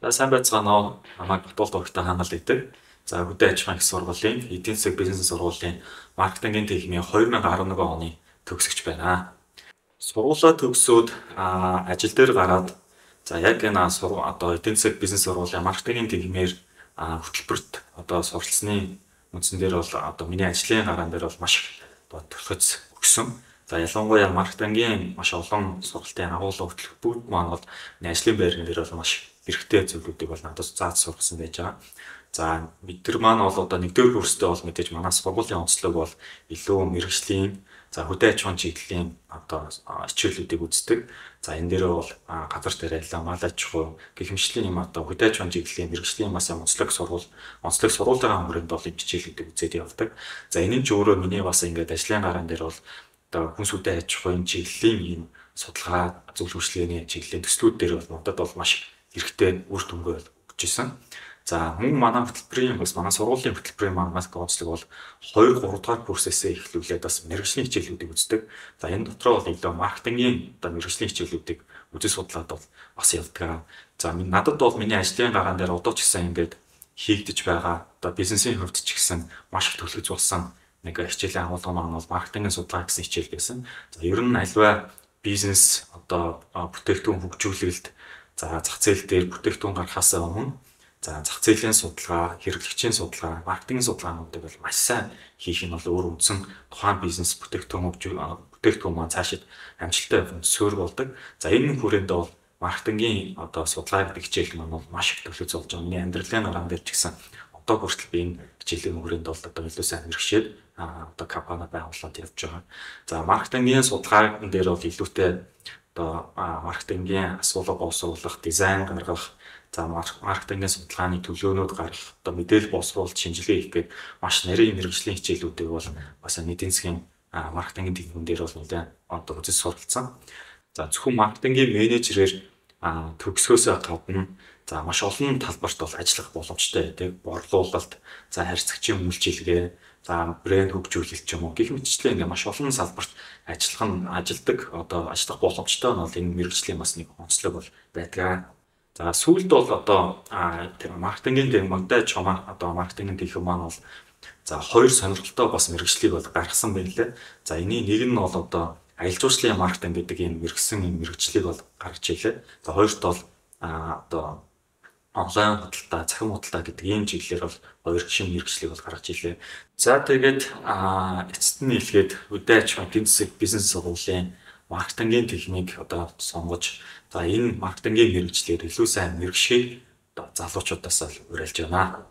За сайн байцгаана уу? Намайг Батболд урагтай хангалт гэдэг. За хөдөө аж ахуйн их сургуулийн эдийн засаг бизнес сургуулийн маркетингийн техникийн 2011 оны төгсөгч байна. Сургуулаа төгсөөд ажил дээр гараад за яг энэ одоо эдийн засаг бизнес сургуулийн маркетингийн техникээр хөтөлбөрт одоо суралцсны үндсэн дээр бол одоо миний ажлын гараан дээр бол маш их турхиц өгсөн. За ялангуяа маркетингийн маш олон сургалтын агуулга хөтөлбөрүүд маань бол миний ажлын байран дээр бол маш хэрэгтэй зүйлүүдийг бол надад зааж сургасан байж байгаа. За бид нар маань бол одоо нэгдүгээр курстээ бол мэдээж манай сургуулийн онцлог бол илүү мэрэгжлийн за хөдөө аж ахуйн чиглэлийн одоо хичээлүүдийг үздэг. За энэ дээрээ бол газар тариалан, мал аж ахуй, гэх юм одоо хөдөө аж ахуйн чиглэлийн мэрэгжлийн бас онцлог сургуулийн хүрээнд бол энэ хичээлүүдийг үзээд явдаг. За энэ нь ч өөрөө миний бас ингээд ажлын гараан дээр бол одоо хүнс хөдөө аж ахуйн чиглэлийн ийм судалгаа, зөвлөх хөтөлбөрийн чиглэлийн төслүүд дээр бол надад бол маш хэрэгтэй үр дүнгээ өгч ирсэн. За мөн манай хөтөлбөрийн бас манай сургуулийн хөтөлбөрийн маань онцлог бол 2 3 дугаар курсээсээ эхлүүлээд бас мэрэгжлийн хичээлүүдийг үздэг. За энэ дотроо бол илүү маркетингийн одоо мэрэгжлийн хичээлүүдийг үзэж судлаад бол бас явдаг. За надад бол миний ажлын гараан дээр одоо ч гэсэн ингээд хийгдэж байгаа одоо бизнесийн хувьд ч гэсэн маш их төлөвлөж болсон нэг хичээлийн агуулга маань бол маркетингийн судалгаа гэсэн хичээл байсан. За ер нь альва бизнес одоо бүтээгдэхүүн хөгжүүлэлт за зах зээл дээр бүтээгдэхүүн гаргахаас өмнө за зах зээлийн судалгаа, хэрэглэгчийн судалгаа, маркетингийн судалгаануудыг бол маш сайн хийх нь бол өөр үндсэн тухайн бизнес бүтээгдэхүүн маань цаашид амжилттай суурь болдог. За энэ хүрээндээ бол маркетингийн одоо судалгаа гэдэг хичээл маань бол маш их төлөвлөж болж байгаа. Миний амьдралын гараан дээр ч гэсэн одоо хүртэл би энэ хичээлийн хүрээнд бол одоо илүү сайн мэрэгшээд одоо компани байгуулад явж байгаа. За маркетингийн судалгаан дээр бол илүүтэй одоо маркетингийн асуулга боловсруулах, дизайн гаргах, за маркетингийн судалгааны төлөөнүүд гаргах, одоо мэдээлэл боловсруулалт, шинжилгээ хийх гээд маш нарийн мэрэгжлийн хичээлүүдийг бол бас эдийн засгийн маркетингийн техникэн дээр бол нэлээд одоо үзэж суралцсан. За зөвхөн маркетингийн менежерээр төгсгөөсөө гадна за маш олон талбарт бол ажиллах боломжтой байдаг. Борлуулалт, за харьцагчийн үйлчилгээ, за брэнд хөгжүүлэлт ч юм уу гэх мэтчлэн ингээ маш олон салбарт ажиллах боломжтой нь бол энэ мэрэгжлийн бас нэг онцлог бол байдаг. За сүүлд бол одоо маркетингийн модаж одоо маркетингийн техник маань бол за 2 сонирхолтой бас мэрэгжлийг бол гаргасан байлээ. За энэний нэг нь бол одоо аялал жуулчлалын маркетинг гэдэг ийм мэрэгжлийг бол гаргаж ийлээ. За хоёрт бол одоо онлайн худалдаа, цахим худалдаа гэдэг ийм чиглэлээр бол 2 шинэ мэрэгжлийг бол гаргаж ийлээ. За тэгээд эцэст нь хэлгээд хөдөө аж ахуйн эдийн засаг бизнес сургуулийн маркетингийн техник одоо сонгож за энэ маркетингийн мэрэгчлэр илүү сайн мэрэгшээ залуучуудаас уриалж байна.